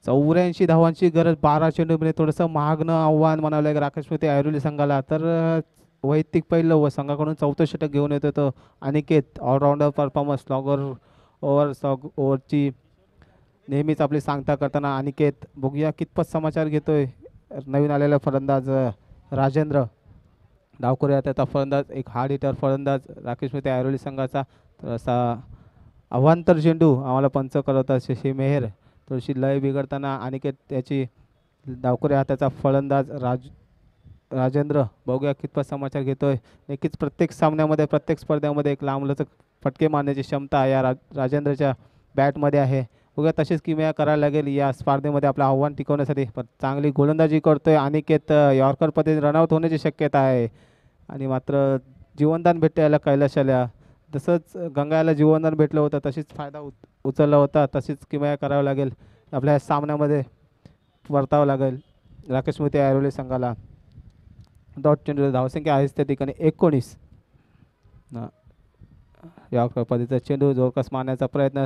S1: 84 धावांची गरज. 12 चेंडू म्हणजे थोडंसं महागणं आव्हान म्हणावं लागेल राकेश मित्रे ऐरोली संघाला. तर वैयक्तिक पहिलं व संघाकडून 4थं षटक घेऊन येतो तो अनिकेत. ऑलराऊंडर परफॉर्मन्स, लॉगर ओव्हरची नेहमीच आपली सांगता करताना अनिकेत. बघूया कितपत समाचार घेतोय नवीन आलेला फलंदाज राजेंद्र डावखोरे. त्याचा फलंदाज एक हार्ड हिटर फलंदाज राकेश मित्रे ऐरोली संघाचा. तर असा अवांतर चेंडू आम्हाला पंच करवतात शशी मेहर. थोडीशी लय बिघडताना अनिकेत त्याची डावखोरे हाताचा फलंदाज राजेंद्र. बघूया कितपत समाचार घेतोय. नक्कीच प्रत्येक सामन्यामध्ये प्रत्येक स्पर्धेमध्ये एक लांबलचक फटके मारण्याची क्षमता या राजेंद्रच्या बॅटमध्ये आहे. बघूया तशीच किमया करायला लागेल या स्पर्धेमध्ये आपलं आव्हान टिकवण्यासाठी. पण चांगली गोलंदाजी करतोय अनिकेत. यॉर्कर पद्धतीने रनआउट होण्याची शक्यता आहे आणि मात्र जीवनदान भेटतं याला कैलाशाला. तसंच गंगायाला जीवनदान भेटलं होतं, तशीच फायदा उचलला होता. तशीच किमया करावं लागेल आपल्या स्पर्धेमध्ये परतावं लागेल राकेश मित्रे ऐरोली संघाला. डॉट चेंडू धावसंख्या आहेच त्या ठिकाणी 19. या पद्धतीचा चेंडू जोरकस मारण्याचा प्रयत्न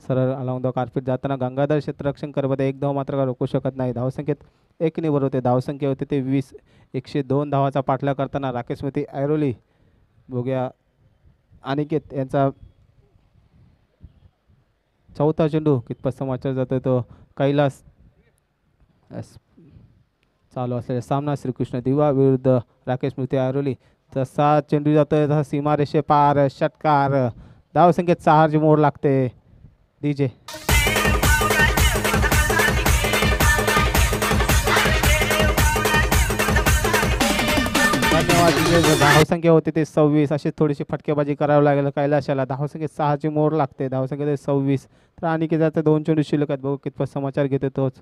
S1: सरळ अलॉंग द कार्पेट जाताना गंगाधर क्षेत्ररक्षण करत 1 धाव मात्र रोखू शकत नाही. धावसंख्येत 1 ने वर होते. धावसंख्या होते ते 20. 102 धावाचा पाठलाग करताना राकेश मित्रे ऐरोली. बघूया अनिकेत यांचा 4था चेंडू कितपत समाचार जातोय तो कैलास. चालू असलेला सामना श्रीकृष्ण दिवा विरुद्ध राकेश मित्रे ऐरोली. तसा चेंडू जातोय तसा सीमारेषे पार, षटकार, धावसंख्येत 6ची मोड लागते डीजे. धन्यवाद डीजे. धावसंख्या होती ते 26. अशी थोडीशी फटकेबाजी करावी लागेल कैलाशाला. धावसंख्येत 6ची मोड लागते. धावसंख्येत 26. तर आणि किती 2 चेंडू शिल्लक आहेत. बघू कितपत समाचार घेते तोच.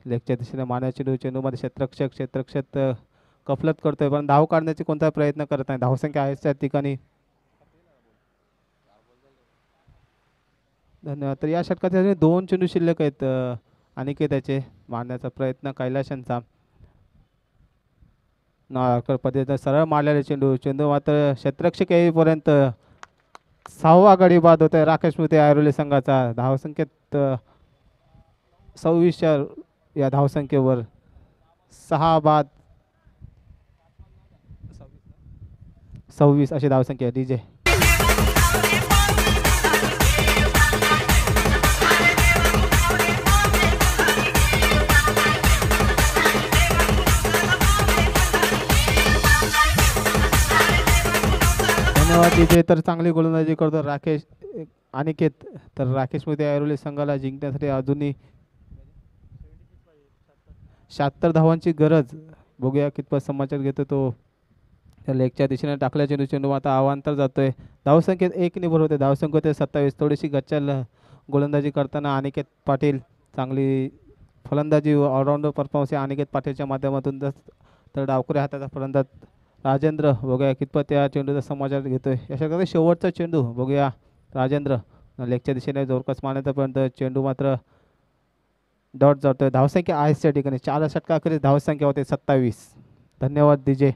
S1: लेगच्या दिशेने मारण्याचे चेंडूमध्ये क्षेत्ररक्षक कफलत करतोय पण धाव काढण्याची कोणता प्रयत्न करत नाही. धावसंख्या आहे त्या ठिकाणी. धन्यवाद. तर या षटकात 2 चेंडू शिल्लक आहेत अनिकेताचे. मारण्याचा प्रयत्न कैलाशांचा. पद्धतीने सरळ मारलेले चेंडू मात्र क्षेत्ररक्षक येईपर्यंत 6वा गडी बाद होत आहे राकेश मित्रे ऐरोली संघाचा. धावसंख्येत 26च्या या धावसंख्येवर 6 बाद 26 अशी धावसंख्या डीजे. धन्यवाद डीजे. तर चांगली गोलंदाजी करतो अनिकेत. तर राकेश मित्रे ऐरोली संघाला जिंकण्यासाठी अजूनही 76 धावांची गरज. बघूया कितपत समाचार घेतो तो. त्या लेगच्या दिशेने टाकल्या चेंडू, चेंडू आता अवांतर जातोय. धावसंख्येत 1 निभर होते, धावसंख्या होते 27. थोडीशी गच्चल गोलंदाजी करताना अनिकेत पाटील, चांगली फलंदाजी ऑलराऊंडर परफॉर्मन्स आहे अनिकेत पाटीलच्या माध्यमातून. तर डावकुऱ्या हाताचा फलंदाज राजेंद्र, बघूया कितपत या चेंडूचा समाचार घेतोय. अशा शेवटचा चेंडू बघूया. राजेंद्र लेगच्या दिशेने जोरकस मारण्यापर्यंत चेंडू मात्र डॉट जातोय. धावसंख्या आहेच त्या ठिकाणी 4 षटकाखेरीज धावसंख्या होते 27. धन्यवाद डीजे.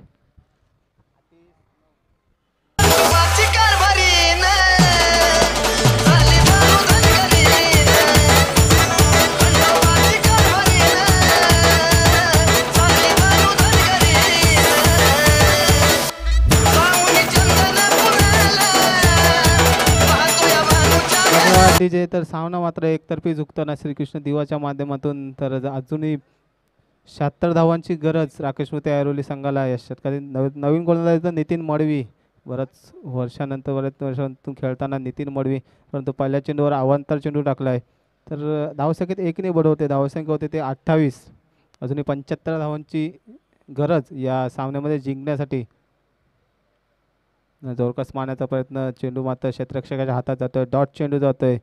S1: डीजे. तर सामना मात्र एकतर्फी झुकताना श्रीकृष्ण दिवाच्या माध्यमातून. तर अजूनही 76 धावांची गरज राकेश मोते ऐरोली संघाला. या षटकातील नवीन गोलंदाज नितीन मडवी, बऱ्याच वर्षांतून खेळताना नितीन मडवी, परंतु पहिल्या चेंडूवर अवांतर चेंडू टाकला आहे. तर धावसंख्येत 1 ने बढवते, धावसंख्या होते ते 28. अजूनही 75 धावांची गरज या सामन्यामध्ये जिंकण्यासाठी. जोरकस मारण्याचा प्रयत्न, चेंडू मात्र क्षेत्ररक्षकाच्या हातात जातोय. डॉट चेंडू जातोय.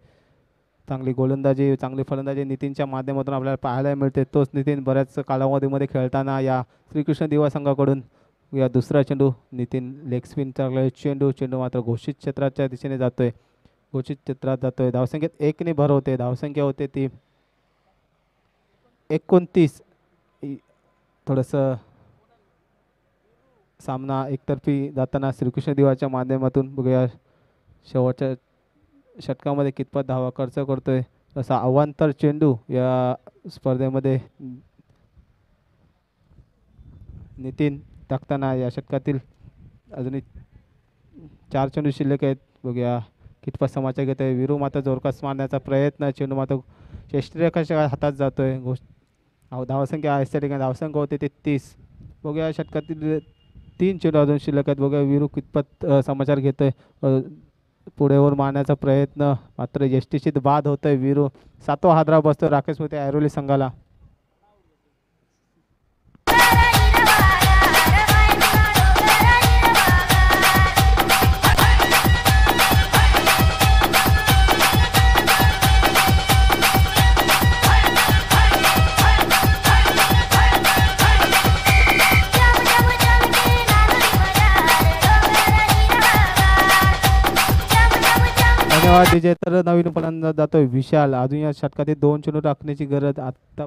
S1: चांगली गोलंदाजी, चांगली फलंदाजी नितीनच्या माध्यमातून आपल्याला पाहायला मिळते. तोच नितीन बऱ्याच कालावधीमध्ये खेळताना या श्रीकृष्ण दिवा संघाकडून. या दुसरा चेंडू नितीन लेग स्पिन टाकलेला चेंडू, चेंडू मात्र घोषित क्षेत्राच्या दिशेने जातोय, घोषित क्षेत्रात जातोय. धावसंख्येत 1 ने भर होते, धावसंख्या होते ती 29. थोडंसं सामना एकतर्फी जाताना श्रीकृष्ण दिवाच्या माध्यमातून. बघूया शेवटच्या षटकामध्ये कितपत धावा खर्च करतोय. तसा अवांतर चेंडू या स्पर्धेमध्ये नितीन टाकताना. या षटकातील अजूनही 4 चेंडू शिल्लक आहेत. बघूया कितपत समाचार घेत आहे. विरू मात्र जोरकस मारण्याचा प्रयत्न, चेंडू मात्र क्षेत्ररक्षकाच्या हातात जातोय. धावसंख्या आहे त्या ठिकाणी, धावसंख्या होते ते 30. बघूया षटकातील 3 चेंडू अजून शिल्लक आहेत. बघूया विरू कितपत समाचार घेतोय. पुढेवर मारण्याचा प्रयत्न, मात्र यष्टीशीत बाद होतोय. विरू 7वा हादरा बसतो राकेश मोते ऐरोली संघाला. धन्यवाद डीजे. तर नवीन फलंदाज जातोय विशाल. अजून या षटकातील 2 चेंडू टाकण्याची गरज. आता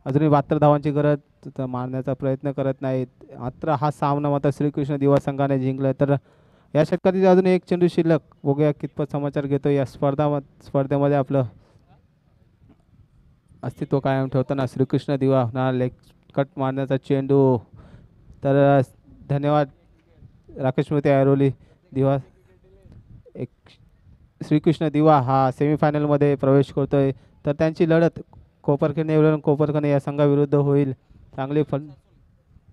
S1: अजूनही 72 धावांची गरज, मारण्याचा प्रयत्न करत नाहीत. मात्र हा सामना मात्र श्रीकृष्ण दिवा संघाने जिंकला. तर या षटकातील अजून 1 चेंडू शिल्लक. बघूया कितपत समाचार घेतो. या स्पर्धेमध्ये आपलं अस्तित्व कायम ठेवताना श्रीकृष्ण दिवा ना लेग कट मारण्याचा चेंडू. तर धन्यवाद राकेश मोते ऐरोली दिवा. श्रीकृष्ण दिवा हा सेमीफायनलमध्ये प्रवेश करतोय. तर त्यांची लढत कोपरखने या संघाविरुद्ध होईल. चांगली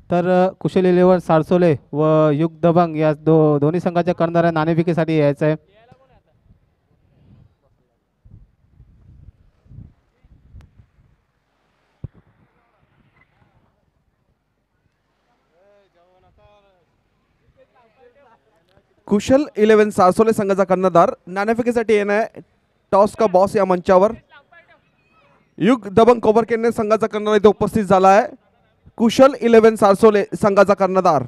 S1: तर कुशल 11 सारसोले व युग दबंग या दोन्ही संघाच्या कर्णधार नाणेफेकीसाठी यायचं आहे.
S2: कुशल 11 सारसोले संघाचा कर्णधार नाणेफेकीसाठी येणार. टॉस का बॉस या मंचावर युग दबंग कोपरखेडणे संघाचा कर्णधार इथे उपस्थित झाला आहे. कुशल 11 सारसोले संघाचा कर्णधार.